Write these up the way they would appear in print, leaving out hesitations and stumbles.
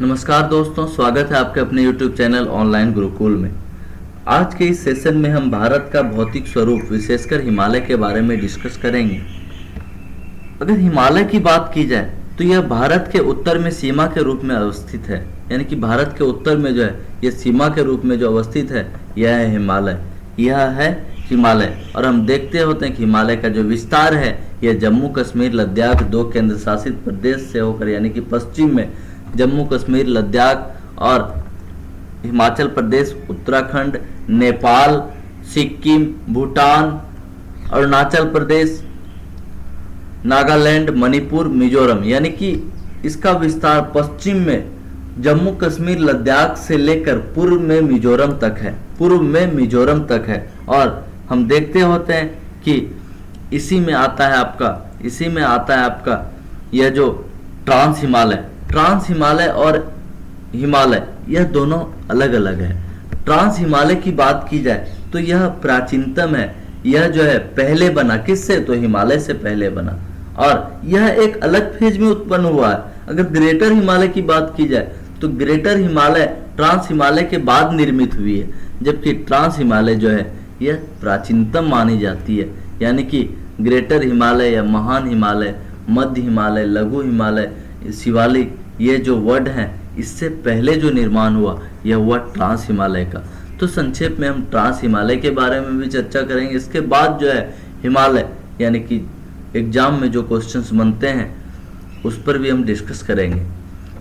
नमस्कार दोस्तों, स्वागत है आपके अपने YouTube चैनल ऑनलाइन गुरुकुल में। आज के इस सेशन में हम भारत का भौतिक स्वरूप विशेषकर हिमालय के बारे में डिस्कस करेंगे। अगर हिमालय की बात की जाए तो यह भारत के उत्तर में सीमा के रूप में अवस्थित है, यानी कि भारत के उत्तर में जो है यह सीमा के रूप में जो अवस्थित है यह है हिमालय। यह है हिमालय और हम देखते होते हैं कि हिमालय का जो विस्तार है यह जम्मू कश्मीर लद्दाख दो केंद्र शासित प्रदेश से होकर, यानी कि पश्चिम में जम्मू कश्मीर लद्दाख और हिमाचल प्रदेश, उत्तराखंड, नेपाल, सिक्किम, भूटान, अरुणाचल प्रदेश, नागालैंड, मणिपुर, मिजोरम, यानी कि इसका विस्तार पश्चिम में जम्मू कश्मीर लद्दाख से लेकर पूर्व में मिजोरम तक है। और हम देखते होते हैं कि इसी में आता है आपका यह जो ट्रांस हिमालय और हिमालय, यह दोनों अलग अलग है। ट्रांस हिमालय की बात की जाए तो यह प्राचीनतम है। यह जो है पहले बना किससे, तो हिमालय से पहले बना और यह एक अलग फेज में उत्पन्न हुआ है। अगर ग्रेटर हिमालय की बात की जाए तो ग्रेटर हिमालय ट्रांस हिमालय के बाद निर्मित हुई है, जबकि ट्रांस हिमालय जो है यह प्राचीनतम मानी जाती है। यानी कि ग्रेटर हिमालय या महान हिमालय, मध्य हिमालय, लघु हिमालय, शिवालिक, ये जो वर्ड हैं इससे पहले जो निर्माण हुआ यह हुआ ट्रांस हिमालय का। तो संक्षेप में हम ट्रांस हिमालय के बारे में भी चर्चा करेंगे। इसके बाद जो है हिमालय, यानी कि एग्जाम में जो क्वेश्चंस बनते हैं उस पर भी हम डिस्कस करेंगे।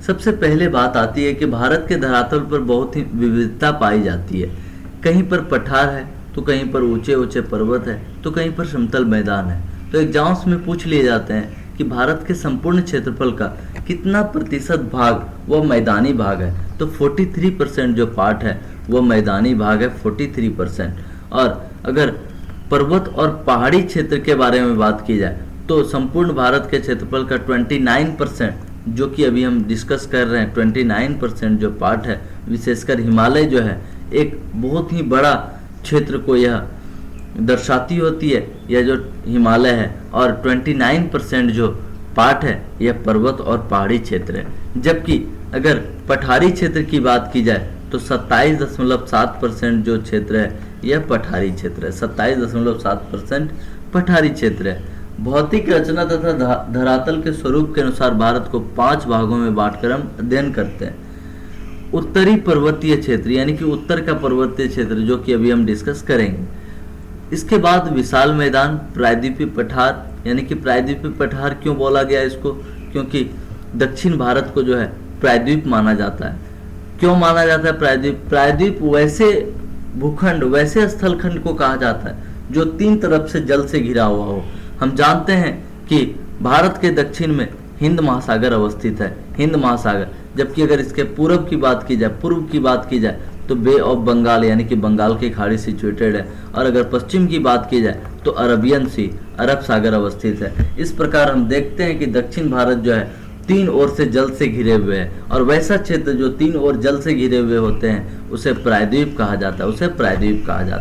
सबसे पहले बात आती है कि भारत के धरातल पर बहुत ही विविधता पाई जाती है। कहीं पर पठार है तो कहीं पर ऊंचे ऊंचे पर्वत है तो कहीं पर समतल मैदान है। तो एग्जाम्स में पूछ लिए जाते हैं कि भारत के संपूर्ण क्षेत्रफल का कितना प्रतिशत भाग वह मैदानी भाग है, तो 43% जो पार्ट है वह मैदानी भाग है, 43%। और अगर पर्वत और पहाड़ी क्षेत्र के बारे में बात की जाए तो संपूर्ण भारत के क्षेत्रफल का 29%, जो कि अभी हम डिस्कस कर रहे हैं, 29% जो पार्ट है, विशेषकर हिमालय जो है एक बहुत ही बड़ा क्षेत्र को यह दर्शाती होती है, यह जो हिमालय है। और 29% जो पार्ट है यह पर्वत और पहाड़ी क्षेत्र है। जबकि अगर पठारी क्षेत्र की बात की जाए तो 27.7% जो क्षेत्र है यह पठारी क्षेत्र है, 27.7% पठारी क्षेत्र है। भौतिक रचना तथा धरातल के स्वरूप के अनुसार भारत को 5 भागों में बांटकर हम अध्ययन करते हैं। उत्तरी पर्वतीय क्षेत्र, यानी कि उत्तर का पर्वतीय क्षेत्र, जो कि अभी हम डिस्कस करेंगे। इसके बाद विशाल मैदान, प्रायद्वीपीय पठार, यानी कि प्रायद्वीपीय पठार क्यों बोला गया इसको, क्योंकि दक्षिण भारत को जो है प्रायद्वीप माना जाता है। क्यों माना जाता है प्रायद्वीप? प्रायद्वीप वैसे भूखंड, वैसे स्थलखंड को कहा जाता है जो 3 तरफ से जल से घिरा हुआ हो। हम जानते हैं कि भारत के दक्षिण में हिंद महासागर अवस्थित है, हिंद महासागर। जबकि अगर इसके पूर्व की बात की जाए तो बे ऑफ बंगाल, यानी कि बंगाल की खाड़ी सिचुएटेड है। और अगर पश्चिम की बात की जाए तो अरबियन सी, अरब सागर अवस्थित है। इस प्रकार हम देखते हैं कि दक्षिण भारत जो है 3 ओर से जल से घिरे हुए हैं, और वैसा क्षेत्र जो 3 ओर जल से घिरे हुए होते हैं उसे प्रायद्वीप कहा जाता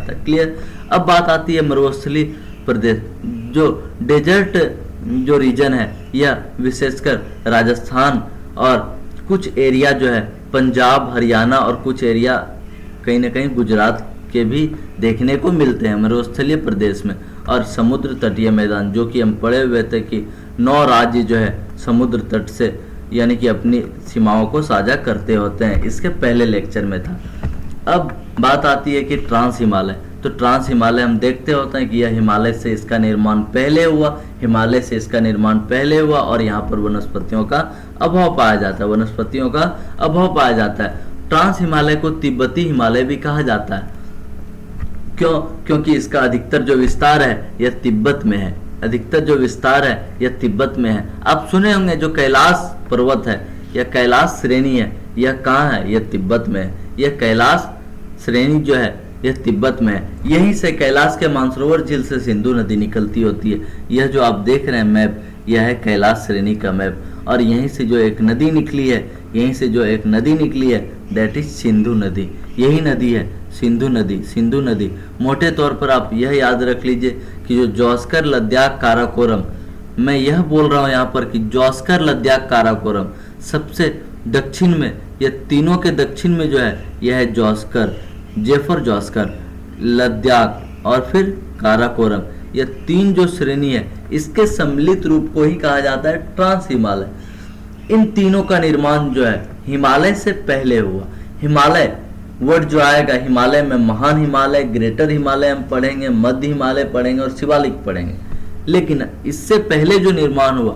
है, क्लियर। अब बात आती है मरुस्थलीय प्रदेश, जो डेजर्ट जो रीजन है, यह विशेषकर राजस्थान और कुछ एरिया जो है पंजाब, हरियाणा और कुछ एरिया कहीं ना कहीं गुजरात के भी देखने को मिलते हैं मरुस्थलीय प्रदेश में। और समुद्र तटीय मैदान, जो कि हम पढ़े हुए थे कि 9 राज्य जो है समुद्र तट से, यानी कि अपनी सीमाओं को साझा करते होते हैं, इसके पहले लेक्चर में था। अब बात आती है कि ट्रांस हिमालय। तो ट्रांस हिमालय हम देखते होते हैं कि यह हिमालय से इसका निर्माण पहले हुआ, और यहाँ पर वनस्पतियों का अभाव पाया जाता है। ट्रांस हिमालय को तिब्बती हिमालय भी कहा जाता है। क्यों? क्योंकि इसका अधिकतर जो विस्तार है यह तिब्बत में है। आप सुने होंगे जो कैलाश पर्वत है या कैलाश श्रेणी है, यह कहाँ है? यह तिब्बत में है। यह कैलाश श्रेणी जो है यह तिब्बत में है। यहीं से कैलाश के मानसरोवर झील से सिंधु नदी निकलती होती है। यह जो आप देख रहे हैं मैप, यह है कैलाश श्रेणी का मैप। और यहीं से जो एक नदी निकली है, दैट इज सिंधु नदी। यही नदी है सिंधु नदी। मोटे तौर पर आप यह याद रख लीजिए कि जो जौस्कर, लद्दाख, काराकोरम, मैं यह बोल रहा हूँ यहाँ पर कि जौस्कर, लद्दाख, काराकोरम सबसे दक्षिण में ये तीनों के दक्षिण में जो है यह है जॉस्कर, जेफर जॉस्कर, लद्दाख और फिर काराकोरम। यह तीन जो श्रेणी है इसके सम्मिलित रूप को ही कहा जाता है ट्रांस हिमालय। इन तीनों का निर्माण जो है हिमालय से पहले हुआ। हिमालय वर्ड जो आएगा हिमालय में महान हिमालय, ग्रेटर हिमालय हम पढ़ेंगे, मध्य हिमालय पढ़ेंगे और शिवालिक पढ़ेंगे। लेकिन इससे पहले जो निर्माण हुआ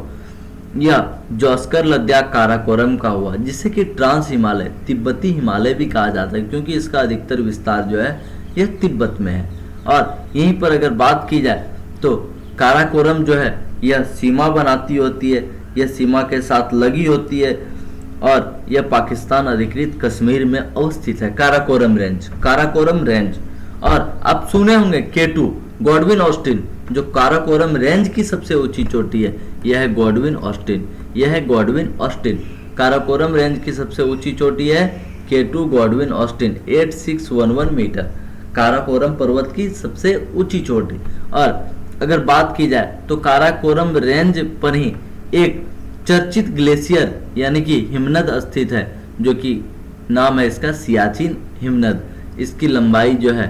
यह जॉस्कर, लद्दाख, काराकोरम का हुआ, जिसे कि ट्रांस हिमालय, तिब्बती हिमालय भी कहा जाता है, क्योंकि इसका अधिकतर विस्तार जो है यह तिब्बत में है। और यहीं पर अगर बात की जाए तो काराकोरम जो है यह सीमा बनाती होती है, यह सीमा के साथ लगी होती है और यह पाकिस्तान अधिकृत कश्मीर में अवस्थित है। Karakoram range, Karakoram range. और आप सुने होंगे K2 गॉडविन ऑस्टिन, जो काराकोरम रेंज की सबसे ऊंची चोटी है यह है गॉडविन ऑस्टिन, यह है गॉडविन ऑस्टिन। काराकोरम रेंज की सबसे ऊंची चोटी है K2 Godwin Austen 8611 metre, Karakoram पर्वत की सबसे ऊंची चोटी। और अगर बात की जाए तो काराकोरम रेंज पर ही एक चर्चित ग्लेशियर यानी कि हिमनद स्थित है, जो कि नाम है इसका सियाचिन हिमनद। इसकी लंबाई जो है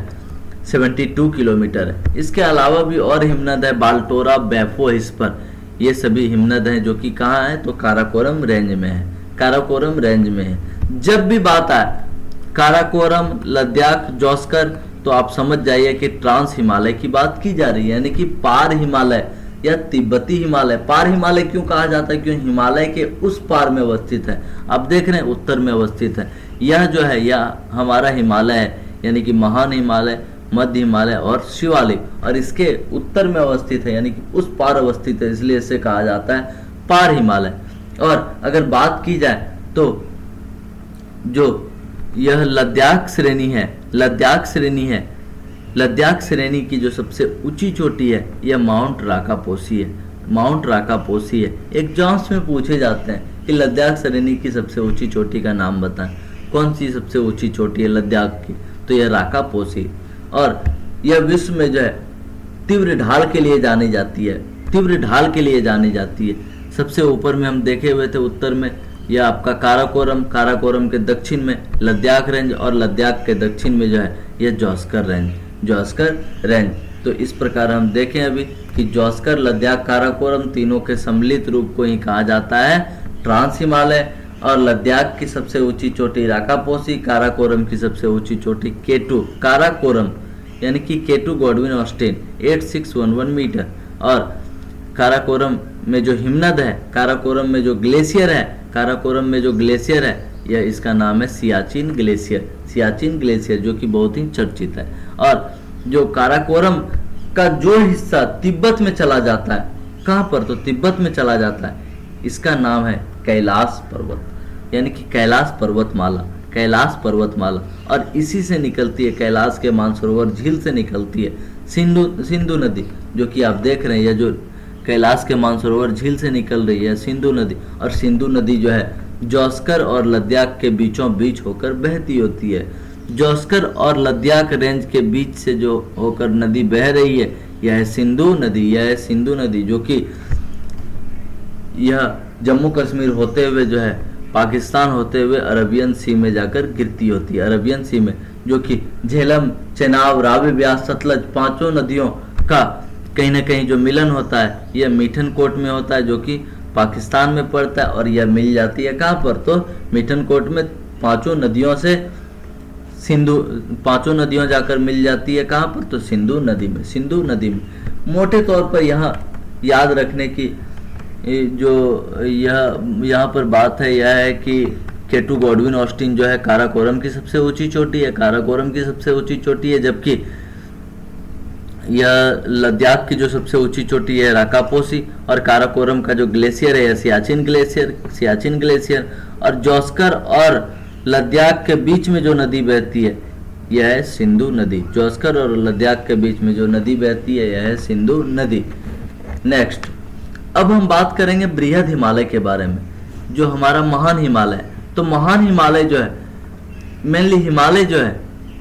72 किलोमीटर है। इसके अलावा भी और हिमनद है, बाल्टोरा, बैफो, हिस्पर, ये सभी हिमनद हैं जो कि कहाँ है तो काराकोरम रेंज में है, काराकोरम रेंज में है। जब भी बात आए काराकोरम, लद्दाख, जॉस्कर, तो आप समझ जाइए कि ट्रांस हिमालय की बात की जा रही है, यानी कि पार हिमालय या तिब्बती हिमालय। पार हिमालय क्यों कहा जाता है? क्योंकि हिमालय के उस पार में अवस्थित है। आप देख रहे हैं उत्तर में अवस्थित है। यह जो है यह हमारा हिमालय है, यानी कि महान हिमालय, मध्य हिमालय और शिवालिक, और इसके उत्तर में अवस्थित है, यानी कि उस पार अवस्थित है, इसलिए इसे कहा जाता है पार हिमालय। और अगर बात की जाए तो जो यह लद्दाख श्रेणी है, लद्दाख श्रेणी है, लद्दाख श्रेणी की जो सबसे ऊंची चोटी है यह माउंट राकापोसी है, माउंट राकापोसी है। एग्जाम्स में पूछे जाते हैं कि लद्दाख श्रेणी की सबसे ऊंची चोटी का नाम बताएं, कौन सी सबसे ऊंची चोटी है लद्दाख की, तो यह राकापोसी। और यह विश्व में जो है तीव्र ढाल के लिए जानी जाती है, तीव्र ढाल के लिए जानी जाती है। सबसे ऊपर में हम देखे हुए थे उत्तर में यह आपका काराकोरम, काराकोरम के दक्षिण में लद्दाख रेंज और लद्दाख के दक्षिण में जो है यह जॉस्कर रेंज, जॉस्कर रेंज। तो इस प्रकार हम देखें अभी कि जॉस्कर, लद्दाख, काराकोरम तीनों के सम्मिलित रूप को ही कहा जाता है ट्रांस हिमालय। और लद्दाख की सबसे ऊंची चोटी राकापोसी, काराकोरम की सबसे ऊंची चोटी K2 काराकोरम यानी कि K2 गॉडविन ऑस्टिन 8611 मीटर। और काराकोरम में जो हिमनद है, काराकोरम में जो ग्लेशियर है, काराकोरम में जो ग्लेशियर है यह इसका नाम है सियाचिन ग्लेशियर, सियाचिन ग्लेशियर, जो कि बहुत ही चर्चित है। और जो काराकोरम का जो हिस्सा तिब्बत में चला जाता है, कहाँ पर तो तिब्बत में चला जाता है, इसका नाम है कैलाश पर्वत, यानी कि कैलाश पर्वतमाला, कैलाश पर्वतमाला। और इसी से निकलती है, कैलाश के मानसरोवर झील से निकलती है सिंधु नदी, जो कि आप देख रहे हैं, यह जो कैलाश के मानसरोवर झील से निकल रही है सिंधु नदी। और सिंधु नदी जो है जॉस्कर और लद्दाख के बीचों बीच होकर बहती होती है। जॉस्कर और लद्दाख रेंज के बीच से जो होकर नदी बह रही है यह है सिंधु नदी, यह है सिंधु नदी, जो कि यह जम्मू कश्मीर होते हुए जो है पाकिस्तान होते हुए अरबियन सी में जाकर गिरती होती है, अरबियन सी में, जो कि झेलम, चेनाब, रावी, ब्यास, सतलज पांचों नदियों का कहीं ना कहीं जो मिलन होता है यह मीठन कोट में होता है, जो कि पाकिस्तान में पड़ता है। और यह मिल जाती है कहाँ पर तो मीठन कोट में, पांचों नदियों से सिंधु, पांचों नदियों जाकर मिल जाती है कहाँ पर तो सिंधु नदी में, सिंधु नदी में। मोटे तौर पर यहाँ याद रखने की जो यहाँ पर बात है यह है कि K2 गॉडविन ऑस्टिन जो है काराकोरम की सबसे ऊंची चोटी है, काराकोरम की सबसे ऊंची चोटी है, जबकि यह लद्दाख की जो सबसे ऊंची चोटी है राकापोसी, और काराकोरम का जो ग्लेशियर है यह सियाचिन ग्लेशियर, सियाचिन ग्लेशियर। और जॉस्कर और लद्दाख के बीच में जो नदी बहती है यह है सिंधु नदी, जॉस्कर और लद्दाख के बीच में जो नदी बहती है यह है सिंधु नदी। नेक्स्ट, अब हम बात करेंगे बृहद हिमालय के बारे में, जो हमारा महान हिमालय है। तो महान हिमालय जो है, मेनली हिमालय जो है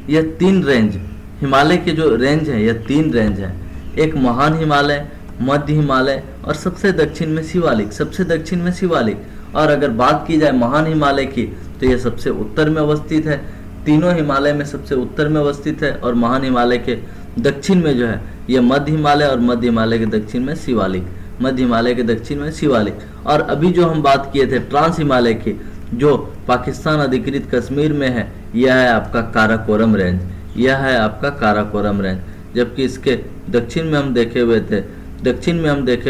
यह तीन रेंज, हिमालय के जो रेंज है यह तीन रेंज है। एक महान हिमालय, मध्य हिमालय और सबसे दक्षिण में शिवालिक, सबसे दक्षिण में शिवालिक। और अगर बात की जाए महान हिमालय की तो यह सबसे उत्तर में अवस्थित है, तीनों हिमालय में सबसे उत्तर में अवस्थित है। और महान हिमालय के दक्षिण में जो है यह मध्य हिमालय, और मध्य हिमालय के दक्षिण में शिवालिक, मध्य हिमालय के दक्षिण में शिवालिक। और अभी जो हम बात किए थे ट्रांस हिमालय की, जो पाकिस्तान अधिकृत कश्मीर में है, यह है आपका काराकोरम रेंज, यह है आपका काराकोरम रेंज। जबकि इसके दक्षिण में हम देखे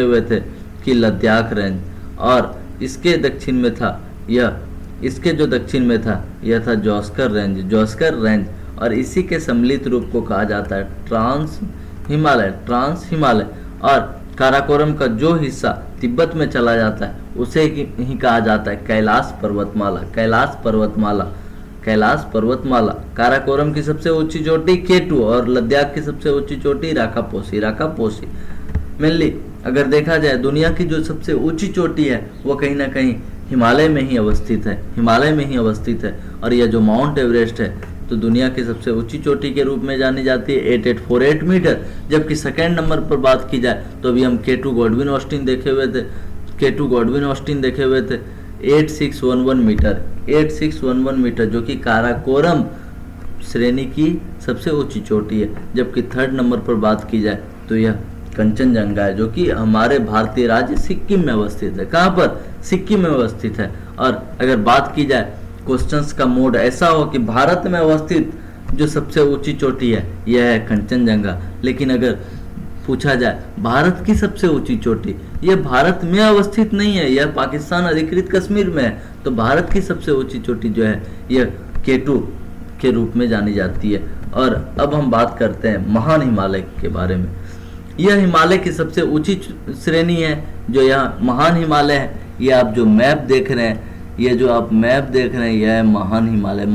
हुए थे कि लद्दाख रेंज, और इसके दक्षिण में था इसके जो दक्षिण में था यह था जोस्कर रेंज। और इसी के सम्मिलित रूप को कहा जाता है ट्रांस हिमालय। और काराकोरम का जो हिस्सा तिब्बत में चला जाता है उसे ही कहा जाता है कैलाश पर्वतमाला। काराकोरम की सबसे ऊंची चोटी केटू, और लद्दाख की सबसे ऊंची चोटी राकापोसी। मेनली अगर देखा जाए दुनिया की जो सबसे ऊंची चोटी है वो कहीं ना कहीं हिमालय में ही अवस्थित है। और यह जो माउंट एवरेस्ट है तो दुनिया की सबसे ऊंची चोटी के रूप में जानी जाती है 8848 मीटर। जबकि सेकेंड नंबर पर बात की जाए तो अभी हम केटू गॉडविन ऑस्टिन देखे हुए थे 8611 मीटर, जो कि काराकोरम श्रेणी की सबसे ऊंची चोटी है। जबकि थर्ड नंबर पर बात की जाए तो यह कंचनजंगा है, जो कि हमारे भारतीय राज्य सिक्किम में अवस्थित है। कहाँ पर? सिक्किम में अवस्थित है। और अगर बात की जाए क्वेश्चंस का मोड ऐसा हो कि भारत में अवस्थित जो सबसे ऊंची चोटी है यह है कंचनजंगा, लेकिन अगर पूछा जाए भारत की सबसे ऊंची चोटी, यह भारत में अवस्थित नहीं है, यह पाकिस्तान अधिकृत कश्मीर में है। तो भारत की सबसे ऊंची चोटी जो है यह केटू के रूप में जानी जाती है। और अब हम बात करते हैं महान हिमालय के बारे में। यह हिमालय की सबसे ऊंची श्रेणी है जो यह महान हिमालय है। यह आप जो मैप देख रहे हैं, यह है महान हिमालय।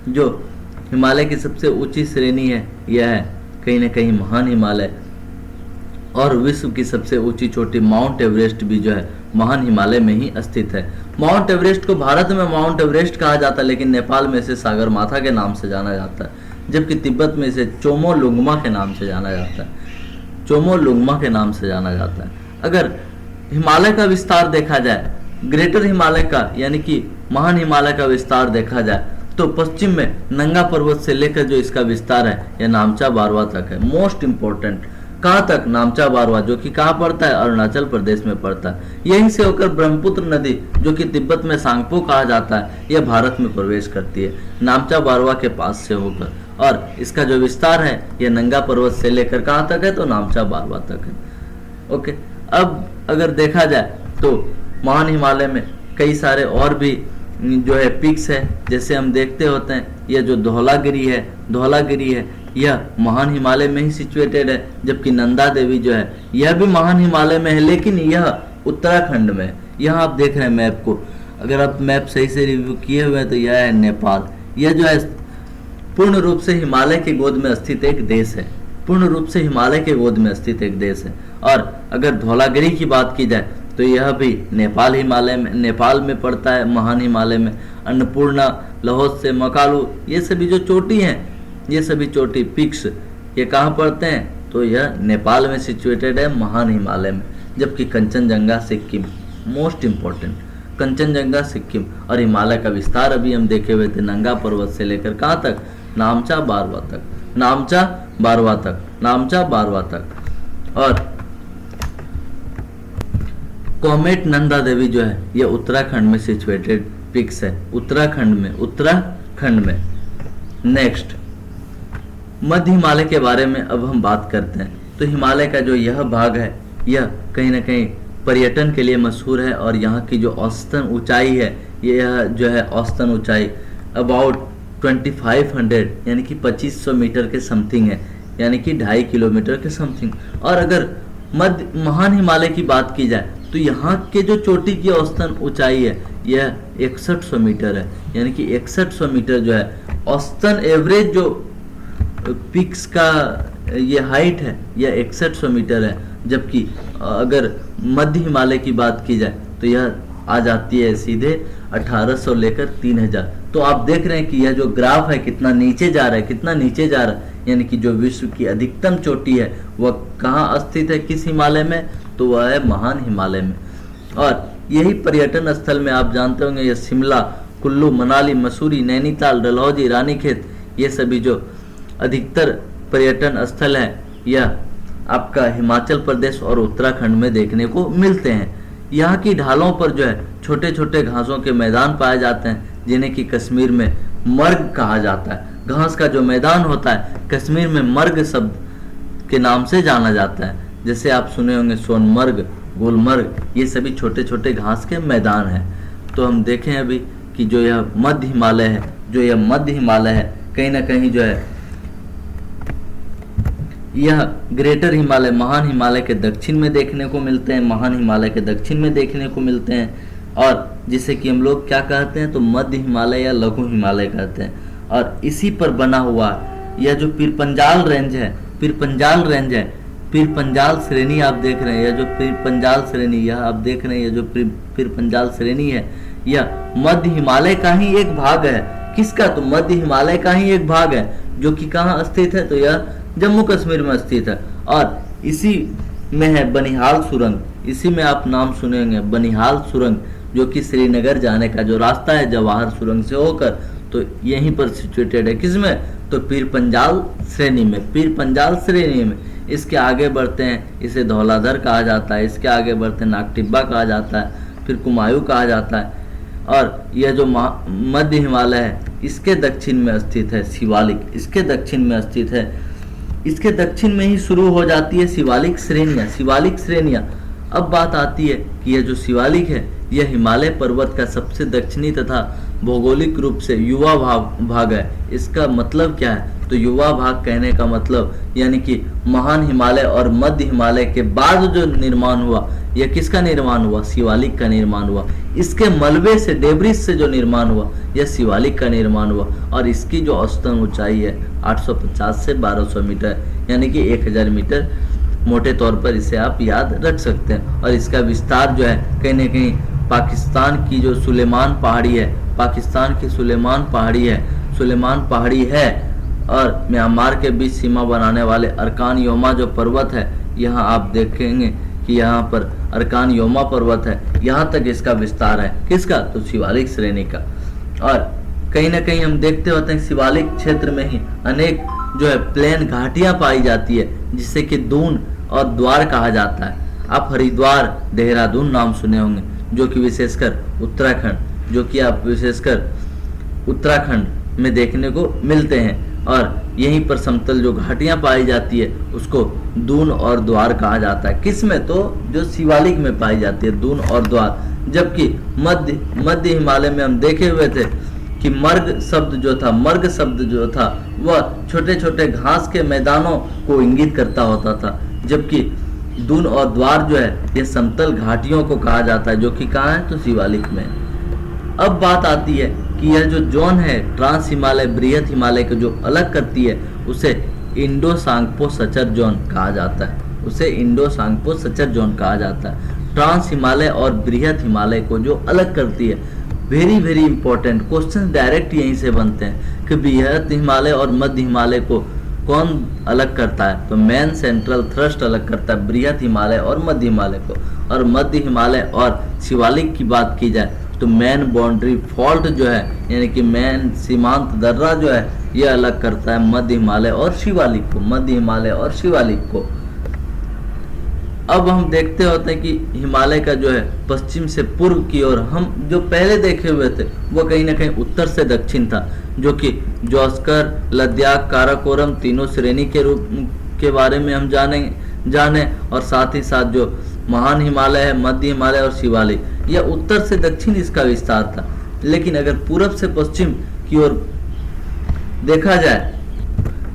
जो हिमालय की सबसे ऊंची श्रेणी है यह है कहीं ना कहीं महान हिमालय। और विश्व की सबसे ऊंची चोटी माउंट एवरेस्ट भी जो है महान हिमालय में ही स्थित है। माउंट एवरेस्ट को भारत में माउंट एवरेस्ट कहा जाता है, लेकिन नेपाल में इसे सागरमाथा के नाम से जाना जाता है। जबकि तिब्बत में इसे चोमोलुंगमा के नाम से जाना जाता है। अगर हिमालय का विस्तार देखा जाए, ग्रेटर हिमालय का यानी कि महान हिमालय का विस्तार देखा जाए तो पश्चिम में नंगा पर्वत से लेकर जो इसका विस्तार है यह नामचा बारवा तक है। मोस्ट इंपोर्टेंट, कहाँ तक? नामचा बारवा, जो कि कहाँ पड़ता है? अरुणाचल प्रदेश में पड़ता है। यहीं से होकर ब्रह्मपुत्र नदी, जो कि तिब्बत में सांगपो कहा जाता है, यह भारत में प्रवेश करती है नामचा बारवा के पास से होकर। और इसका जो विस्तार है यह नंगा पर्वत से लेकर कहाँ तक है? तो नामचा बारवा तक है। ओके, अब अगर देखा जाए तो महान हिमालय में कई सारे और भी जो है पिक्स है, जैसे हम देखते होते हैं यह जो धौलागिरी है यह महान हिमालय में ही सिचुएटेड है। जबकि नंदा देवी जो है यह भी महान हिमालय में है, लेकिन यह उत्तराखंड में है। यहाँ आप देख रहे हैं मैप को, अगर आप मैप सही से रिव्यू किए हुए हैं तो यह है नेपाल। यह जो है पूर्ण रूप से हिमालय के गोद में स्थित एक देश है। और अगर धौलागिरी की बात की जाए तो यह भी नेपाल में पड़ता है, महान हिमालय में। अन्नपूर्णा, लहोत्से, मकालू, ये सभी जो चोटी हैं, ये सभी चोटी पिक्स, ये कहाँ पड़ते हैं? तो यह नेपाल में सिचुएटेड है, महान हिमालय में। जबकि कंचनजंगा सिक्किम, मोस्ट इंपॉर्टेंट, कंचनजंगा सिक्किम। और हिमालय का विस्तार अभी हम देखे हुए थे, नंगा पर्वत से लेकर कहाँ तक? नामचा बारवा तक। और कोमेट नंदा देवी जो है यह उत्तराखंड में सिचुएटेड पिक्स है, उत्तराखंड में। नेक्स्ट, मध्य हिमालय के बारे में अब हम बात करते हैं। तो हिमालय का जो यह भाग है यह कहीं ना कहीं पर्यटन के लिए मशहूर है। और यहाँ की जो औसतन ऊंचाई है, यह जो है औसतन ऊंचाई अबाउट 2500 यानी कि 2500 मीटर के समथिंग है, यानी कि 2.5 किलोमीटर के समथिंग। और अगर महान हिमालय की बात की जाए तो यहाँ के जो चोटी की औसतन ऊंचाई है यह 6100 मीटर है, यानी कि 6100 मीटर जो है औसतन एवरेज जो पिक्स का ये हाइट है यह 6100 मीटर है। जबकि अगर मध्य हिमालय की बात की जाए तो यह आ जाती है सीधे 1800 लेकर 3000। तो आप देख रहे हैं कि यह जो ग्राफ है कितना नीचे जा रहा है, यानी कि जो विश्व की अधिकतम चोटी है वह कहाँ स्थित है, किस हिमालय में? तो वह है महान हिमालय में। और यही पर्यटन स्थल में आप जानते होंगे यह शिमला, कुल्लू, मनाली, मसूरी, नैनीताल, डलहौजी, रानीखेत, ये सभी जो अधिकतर पर्यटन स्थल है यह आपका हिमाचल प्रदेश और उत्तराखंड में देखने को मिलते हैं। यहाँ की ढालों पर जो है छोटे छोटे घासों के मैदान पाए जाते हैं जिन्हें कि कश्मीर में मर्ग कहा जाता है। घास का जो मैदान होता है कश्मीर में मर्ग शब्द के नाम से जाना जाता है। जैसे आप सुने होंगे सोनमर्ग, गुलमर्ग, ये सभी छोटे छोटे घास के मैदान हैं। तो हम देखें अभी कि जो यह मध्य हिमालय है, कहीं ना कहीं जो है यह ग्रेटर हिमालय, महान हिमालय के दक्षिण में देखने को मिलते हैं, और जिसे कि हम लोग क्या कहते हैं तो मध्य हिमालय या लघु हिमालय कहते हैं। और इसी पर बना हुआ यह जो पीरपंजाल रेंज है, पीरपंजाल श्रेणी आप देख रहे हैं, यह जो पीरपंजाल श्रेणी है यह मध्य हिमालय का ही एक भाग है। किसका? तो मध्य हिमालय का ही एक भाग है, जो कि कहाँ स्थित है तो यह जम्मू कश्मीर में स्थित है। और इसी में है बनिहाल सुरंग, इसी में आप नाम सुने होंगे बनिहाल सुरंग, जो कि श्रीनगर जाने का जो रास्ता है जवाहर सुरंग से होकर, तो यहीं पर सिचुएटेड है। किसमें? तो पीरपंजाल श्रेणी में। इसके आगे बढ़ते हैं इसे धौलाधर कहा जाता है, इसके आगे बढ़ते हैं नागटिब्बा कहा जाता है, फिर कुमायूं कहा जाता है। और यह जो मध्य हिमालय है इसके दक्षिण में स्थित है शिवालिक, इसके दक्षिण में ही शुरू हो जाती है शिवालिक श्रेणियाँ। अब बात आती है कि यह जो शिवालिक है यह हिमालय पर्वत का सबसे दक्षिणी तथा भौगोलिक रूप से युवा भाग है। इसका मतलब क्या है? तो युवा भाग कहने का मतलब यानी कि महान हिमालय और मध्य हिमालय के बाद जो निर्माण हुआ, यह किसका निर्माण हुआ? शिवालिक का निर्माण हुआ। इसके मलबे से, डेब्रिस से जो निर्माण हुआ यह शिवालिक का निर्माण हुआ। और इसकी जो औसतन ऊंचाई है 850 से 1200 मीटर, यानी कि 1000 मीटर मोटे तौर पर इसे आप याद रख सकते हैं। और इसका विस्तार जो है कहीं ना कहीं पाकिस्तान की जो सुलेमान पहाड़ी है और म्यांमार के बीच सीमा बनाने वाले अरकान योमा जो पर्वत है, यहाँ आप देखेंगे कि यहाँ पर अरकान योमा पर्वत है, यहाँ तक इसका विस्तार है। किसका? तो शिवालिक श्रेणी का। और कहीं ना कहीं हम देखते होते हैं शिवालिक क्षेत्र में ही अनेक जो है प्लेन घाटियां पाई जाती है, जिसे कि दून और द्वार कहा जाता है। आप हरिद्वार, देहरादून नाम सुने होंगे, जो कि विशेषकर उत्तराखंड में देखने को मिलते हैं। और यहीं पर समतल जो घाटियां पाई जाती है उसको दून और द्वार कहा जाता है। किसमें? तो जो शिवालिक में पाई जाती है दून और द्वार। जबकि मध्य हिमालय में हम देखे हुए थे कि मर्ग शब्द जो था वह छोटे छोटे घास के मैदानों को इंगित करता होता था, जबकि दून और द्वार जो है यह समतल घाटियों को कहा जाता है, जो कि कहाँ है तो शिवालिक में। अब बात आती है कि यह जो जोन है ट्रांस हिमालय बृहत हिमालय को जो अलग करती है उसे इंडो सांगपो सचर जोन कहा जाता है। ट्रांस हिमालय और बृहत हिमालय को जो अलग करती है, वेरी इंपॉर्टेंट क्वेश्चन डायरेक्ट यहीं से बनते हैं कि बृहत हिमालय और मध्य हिमालय को कौन अलग करता है? तो मेन सेंट्रल थ्रस्ट अलग करता है बृहत हिमालय और मध्य हिमालय को। और मध्य हिमालय और शिवालिक की बात की जाए तो मेन बाउंड्री फॉल्ट जो है यानी कि मेन सीमांत दर्रा जो है यह अलग करता है मध्य हिमालय और शिवालिक को। अब हम देखते होते हैं कि हिमालय का जो है पश्चिम से पूर्व की ओर हम जो पहले देखे हुए थे वो कहीं ना कहीं उत्तर से दक्षिण था, जो कि जोस्कर, लद्दाख, काराकोरम तीनों श्रेणी के रूप के बारे में हम जाने और साथ ही साथ जो महान हिमालय है, मध्य हिमालय और शिवालिक, यह उत्तर से दक्षिण इसका विस्तार था। लेकिन अगर पूरब से पश्चिम की ओर देखा जाए,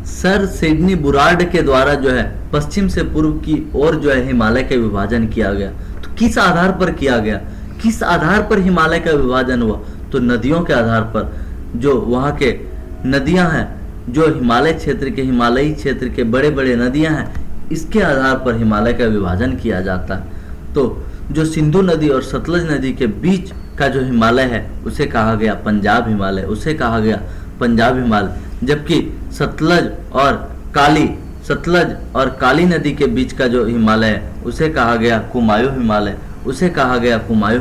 सर सिडनी बुरार्ड के द्वारा जो है पश्चिम से पूर्व की ओर जो है हिमालय का विभाजन किया गया। तो किस आधार पर किया गया? किस आधार पर हिमालय का विभाजन हुआ? तो नदियों के आधार पर। जो वहाँ के नदियां हैं, जो हिमालयी क्षेत्र के बड़े बड़े नदियां हैं, इसके आधार पर हिमालय का विभाजन किया जाता है। तो जो सिंधु नदी और सतलज नदी के बीच का जो हिमालय है उसे कहा गया पंजाब हिमालय, जबकि सतलज और काली नदी के बीच का जो हिमालय है उसे कहा गया कुमायूं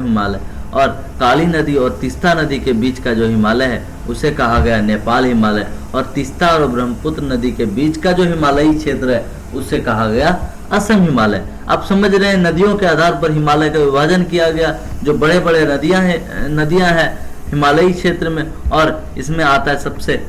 हिमालय। और काली नदी और तीस्ता नदी के बीच का जो हिमालय है उसे कहा गया नेपाल हिमालय, और तीस्ता और ब्रह्मपुत्र नदी के बीच का जो हिमालयी क्षेत्र है उसे कहा गया असम हिमालय। आप समझ रहे हैं, नदियों के आधार पर हिमालय का विभाजन किया गया। जो बड़े बड़े नदियां हैं हिमालयी क्षेत्र में, और इसमें आता है सबसे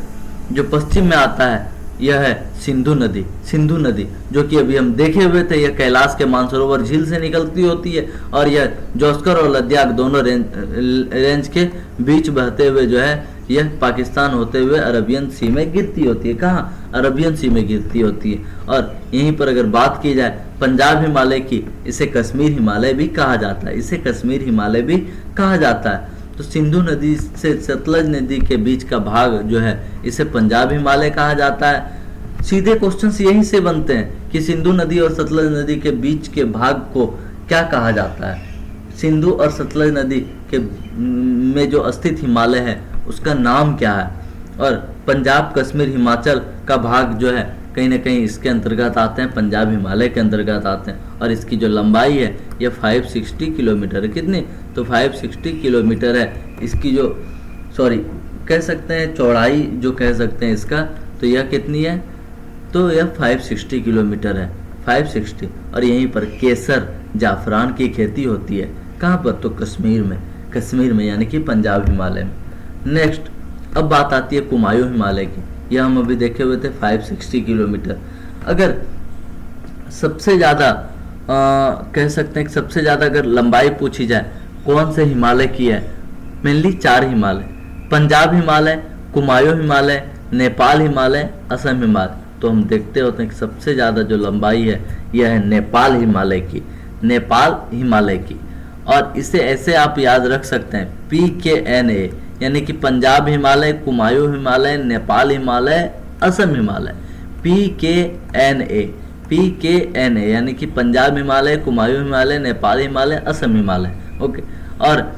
जो पश्चिम में आता है यह है सिंधु नदी जो कि अभी हम देखे हुए थे, यह कैलाश के मानसरोवर झील से निकलती होती है और यह जोस्कर और लद्दाख दोनों रेंज के बीच बहते हुए जो है यह पाकिस्तान होते हुए अरबियन सी में गिरती होती है। कहाँ? अरबियन सी में गिरती होती है। और यहीं पर अगर बात की जाए पंजाब हिमालय की, इसे कश्मीर हिमालय भी कहा जाता है, इसे कश्मीर हिमालय भी कहा जाता है। तो सिंधु नदी से सतलज नदी के बीच का भाग जो है इसे पंजाब हिमालय कहा जाता है। सीधे क्वेश्चंस यहीं से बनते हैं कि सिंधु नदी और सतलज नदी के बीच के भाग को क्या कहा जाता है। सिंधु और सतलज नदी के में जो स्थित हिमालय है उसका नाम क्या है। और पंजाब कश्मीर हिमाचल का भाग जो है कहीं ना कहीं इसके अंतर्गत आते हैं, पंजाब हिमालय के अंतर्गत आते हैं। और इसकी जो लंबाई है यह 560 किलोमीटर है। कितनी? तो 560 किलोमीटर है इसकी जो कह सकते हैं चौड़ाई जो कह सकते हैं इसका, तो यह कितनी है? तो यह 560 किलोमीटर है, 560। और यहीं पर केसर जाफरान की खेती होती है। कहाँ पर? तो कश्मीर में यानी कि पंजाब हिमालय में। नेक्स्ट अब बात आती है कुमायूं हिमालय की। यह हम अभी देखे हुए थे 560 किलोमीटर। अगर सबसे ज़्यादा कह सकते हैं कि सबसे ज़्यादा अगर लंबाई पूछी जाए कौन से हिमालय की है, मेनली 4 हिमालय, पंजाब हिमालय, कुमायूं हिमालय, नेपाल हिमालय, असम हिमालय। तो हम देखते होते हैं कि सबसे ज़्यादा जो लंबाई है यह है नेपाल हिमालय की। और इसे ऐसे आप याद रख सकते हैं PKNA, यानी कि पंजाब हिमालय, कुमायूं हिमालय, नेपाल हिमालय, असम हिमालय। PKNA यानी कि पंजाब हिमालय, कुमायूं हिमालय, नेपाल हिमालय, असम हिमालय। ओके। और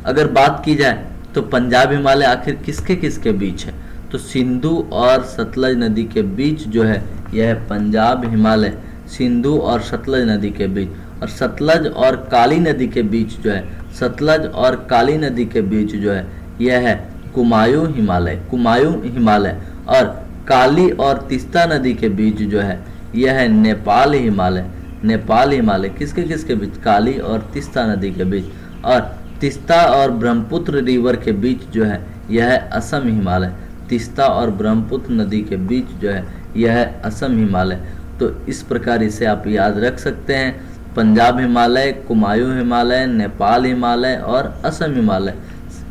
अगर बात की जाए तो पंजाब हिमालय आखिर किसके किसके बीच है, तो सिंधु और सतलज नदी के बीच जो है यह है पंजाब हिमालय, सिंधु और सतलज नदी के बीच। और सतलज और काली नदी के बीच जो है, सतलज और काली नदी के बीच जो है यह है कुमायूं हिमालय। और काली और तीस्ता नदी के बीच जो है यह है नेपाल हिमालय। किसके किसके बीच? काली और तीस्ता नदी के बीच। और तीस्ता और ब्रह्मपुत्र रिवर के बीच जो है यह है असम हिमालय। तीस्ता और ब्रह्मपुत्र नदी के बीच जो है यह है असम हिमालय। तो इस प्रकार इसे आप याद रख सकते हैं, पंजाब हिमालय, कुमायूं हिमालय, नेपाल हिमालय और असम हिमालय।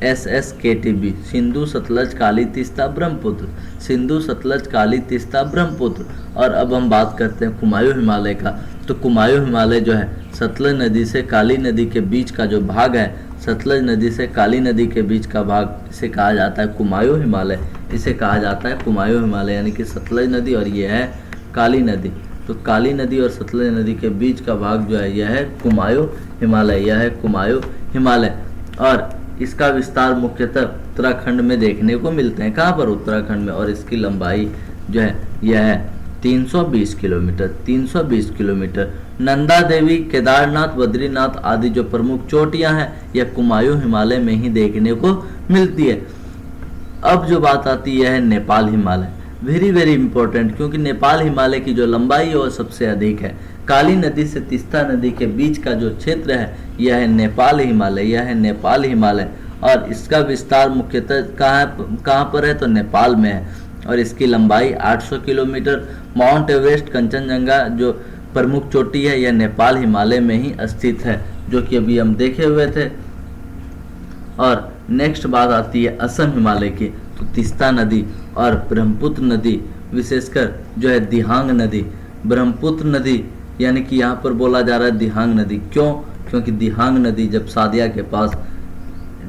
SSKTB, सिंधु सतलज काली तीस्ता ब्रह्मपुत्र, सिंधु सतलज काली तीस्ता ब्रह्मपुत्र। और अब हम बात करते हैं कुमायूं हिमालय का। तो कुमायूं हिमालय जो है सतलज नदी से काली नदी के बीच का जो भाग है, सतलज नदी से काली नदी के बीच का भाग, इसे कहा जाता है कुमायूं हिमालय। इसे कहा जाता है कुमायूं हिमालय, यानी कि सतलज नदी और यह है काली नदी। तो काली नदी और सतलज नदी के बीच का भाग जो है यह है कुमायूं हिमालय। और इसका विस्तार मुख्यतः उत्तराखंड में देखने को मिलते हैं। कहाँ पर? उत्तराखंड में। और इसकी लंबाई जो है यह है 320 किलोमीटर। नंदा देवी, केदारनाथ, बद्रीनाथ आदि जो प्रमुख चोटियां हैं यह कुमायूं हिमालय में ही देखने को मिलती है। अब जो बात आती है Nepal Himalaya, very very important, क्योंकि नेपाल हिमालय की जो लंबाई है वो सबसे अधिक है। काली नदी से तीस्ता नदी के बीच का जो क्षेत्र है यह है नेपाल हिमालय। और इसका विस्तार मुख्यतः कहाँ पर है? तो नेपाल में है। और इसकी लंबाई 800 किलोमीटर। माउंट एवरेस्ट, कंचनजंगा जो प्रमुख चोटी है यह नेपाल हिमालय में ही स्थित है, जो कि अभी हम देखे हुए थे। और नेक्स्ट बात आती है असम हिमालय की। तो तीस्ता नदी और ब्रह्मपुत्र नदी, विशेषकर जो है दिहांग नदी, ब्रह्मपुत्र नदी, यानी कि यहाँ पर बोला जा रहा है दिहांग नदी। क्यों? क्योंकि दिहांग नदी जब सादिया के पास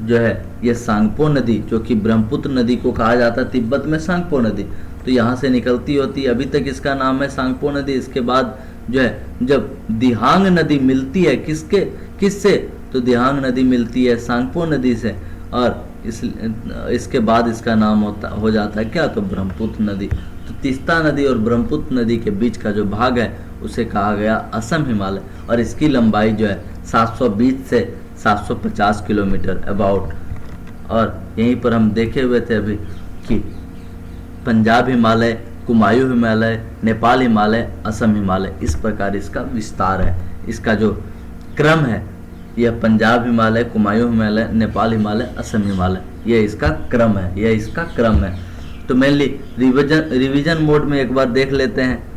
जो है यह सांगपो नदी, जो कि ब्रह्मपुत्र नदी को कहा जाता है तिब्बत में सांगपो नदी, तो यहाँ से निकलती होती है। अभी तक इसका नाम है सांगपो नदी। इसके बाद जो है जब दिहांग नदी मिलती है किससे? तो दिहांग नदी मिलती है सांगपो नदी से। और इसके बाद इसका नाम हो जाता है क्या? तो ब्रह्मपुत्र नदी। तो तीस्ता नदी और ब्रह्मपुत्र नदी के बीच का जो भाग है उसे कहा गया असम हिमालय। और इसकी लंबाई जो है 720 से 750 किलोमीटर अबाउट। और यहीं पर हम देखे हुए थे अभी कि पंजाब हिमालय, कुमायूं हिमालय, नेपाल हिमालय, असम हिमालय, इस प्रकार इसका विस्तार है। इसका जो क्रम है यह पंजाब हिमालय, कुमायूं हिमालय, नेपाल हिमालय, असम हिमालय, यह इसका क्रम है, यह इसका क्रम है। तो मेनली रिवीजन मोड में एक बार देख लेते हैं।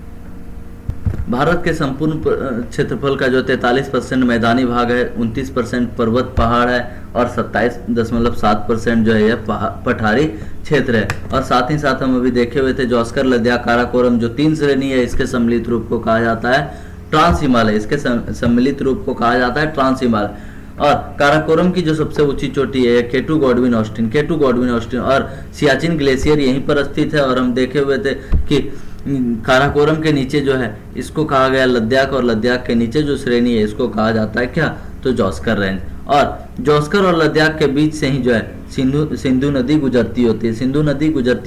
भारत के संपूर्ण क्षेत्रफल का जो 43% मैदानी भाग है, 29% पर्वत पहाड़ है और 27.7% जो है यह पठारी क्षेत्र है। और साथ ही साथ हम अभी देखे हुए थे जोस्कर, लद्दाख, काराकोरम जो 3 श्रेणी है, इसके सम्मिलित रूप को कहा जाता है ट्रांस हिमालय, इसके सम्मिलित रूप को कहा जाता है ट्रांस हिमालय। और काराकोरम की जो सबसे ऊंची चोटी है केटू गॉडविन ऑस्टिन और सियाचिन ग्लेशियर यहीं पर स्थित है। और हम देखे हुए थे कि काराकोरम के नीचे जो है इसको कहा गया लद्दाख, और लद्दाख के नीचे जो श्रेणी है इसको कहा जाता है क्या, तो जोस्कर रेंज। और जोस्कर और लद्दाख के बीच से ही जो है सिंधु नदी गुजरती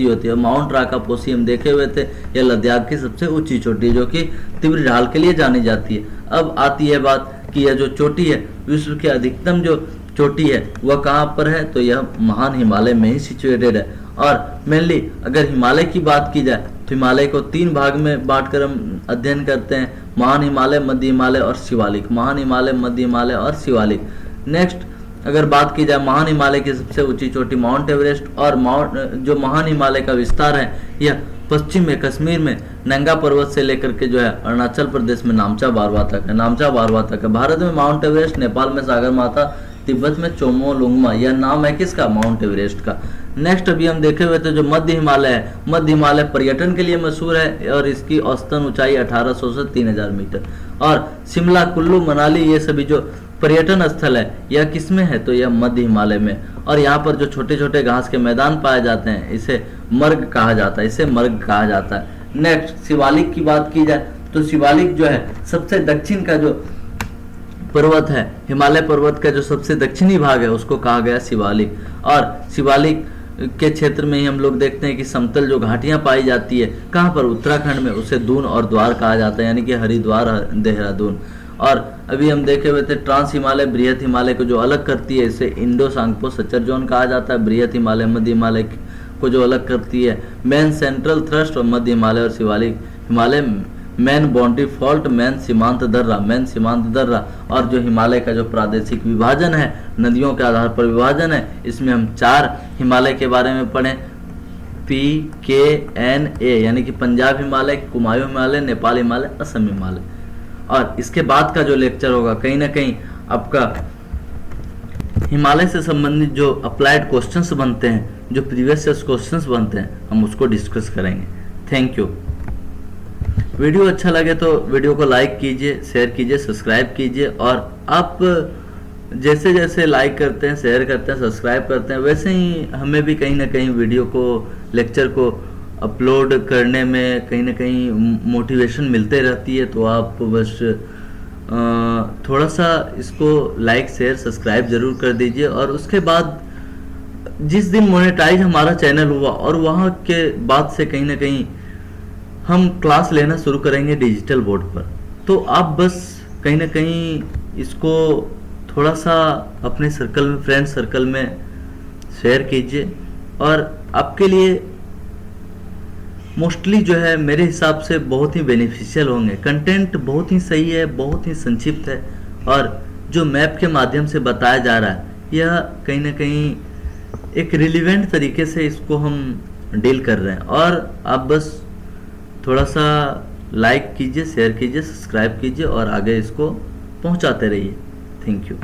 होती है। माउंट राकापोसी हम देखे हुए थे, यह लद्दाख की सबसे ऊंची चोटी जो कि तीव्र ढाल के लिए जानी जाती है। अब आती है बात कि यह जो चोटी है, विश्व की अधिकतम जो चोटी है वह कहाँ पर है, तो यह महान हिमालय में ही सिचुएटेड है। और मेनली अगर हिमालय की बात की जाए तो हिमालय को 3 भाग में बांटकर हम अध्ययन करते हैं, महान हिमालय, मध्य हिमालय और शिवालिक। महान हिमालय, मध्य हिमालय और शिवालिक। नेक्स्ट अगर बात की जाए महान हिमालय की सबसे ऊंची चोटी माउंट एवरेस्ट, और जो महान हिमालय का विस्तार है यह पश्चिम में कश्मीर में नंगा पर्वत से लेकर के जो है अरुणाचल प्रदेश में नामचा बारवा तक है। भारत में माउंट एवरेस्ट, नेपाल में सागरमाथा, तिब्बत में चोमोलुंगमा, यह नाम है किसका, माउंट एवरेस्ट का। नेक्स्ट अभी हम देखे हुए थे जो मध्य हिमालय है, मध्य हिमालय पर्यटन के लिए मशहूर है और इसकी औसतन ऊंचाई 1800 से 3000 मीटर। और शिमला, कुल्लू, मनाली ये सभी जो पर्यटन स्थल है यह किसमें है, तो यह मध्य हिमालय में। और यहाँ पर जो छोटे छोटे घास के मैदान पाए जाते हैं इसे मर्ग कहा जाता है, नेक्स्ट शिवालिक की बात की जाए तो शिवालिक जो है सबसे दक्षिण का जो पर्वत है, हिमालय पर्वत का जो सबसे दक्षिणी भाग है उसको कहा गया शिवालिक। और शिवालिक के क्षेत्र में ही हम लोग देखते हैं कि समतल जो घाटियां पाई जाती है, कहाँ पर, उत्तराखंड में, उसे दून और द्वार कहा जाता है, यानी कि हरिद्वार, देहरादून। और अभी हम देखे हुए थे ट्रांस हिमालय, बृहत हिमालय को जो अलग करती है इसे इंडो सांगपो सचर जोन कहा जाता है। बृहत हिमालय, मध्य हिमालय को जो अलग करती है मेन सेंट्रल थ्रस्ट, और मध्य हिमालय और Shivalik Himalaya main boundary fault, main सीमांत दर्रा। और जो हिमालय का जो प्रादेशिक विभाजन है, नदियों के आधार पर विभाजन है, इसमें हम 4 हिमालय के बारे में पढ़े, PKNA, यानी कि पंजाब हिमालय, कुमायूं हिमालय, नेपाल हिमालय, असम हिमालय। और इसके बाद का जो लेक्चर होगा कहीं ना कहीं आपका हिमालय से संबंधित जो अप्लाइड क्वेश्चंस बनते हैं, जो प्रीवियस क्वेश्चंस बनते हैं, हम उसको डिस्कस करेंगे। Thank you. वीडियो अच्छा लगे तो वीडियो को लाइक कीजिए, शेयर कीजिए, सब्सक्राइब कीजिए। और आप जैसे जैसे लाइक करते हैं, शेयर करते हैं, सब्सक्राइब करते हैं, वैसे ही हमें भी कहीं ना कहीं वीडियो को, लेक्चर को अपलोड करने में कहीं ना कहीं मोटिवेशन मिलते रहती है। तो आप बस थोड़ा सा इसको लाइक, शेयर, सब्सक्राइब जरूर कर दीजिए। और उसके बाद जिस दिन मोनेटाइज हमारा चैनल हुआ और वहाँ के बाद से कहीं ना कहीं हम क्लास लेना शुरू करेंगे डिजिटल बोर्ड पर, तो आप बस कहीं ना कहीं इसको थोड़ा सा अपने सर्कल में, फ्रेंड सर्कल में शेयर कीजिए। और आपके लिए मोस्टली जो है मेरे हिसाब से बहुत ही बेनिफिशियल होंगे। कंटेंट बहुत ही सही है, बहुत ही संक्षिप्त है, और जो मैप के माध्यम से बताया जा रहा है यह कहीं ना कहीं एक रिलीवेंट तरीके से इसको हम डील कर रहे हैं। और आप बस थोड़ा सा लाइक कीजिए, शेयर कीजिए, सब्सक्राइब कीजिए और आगे इसको पहुंचाते रहिए। Thank you.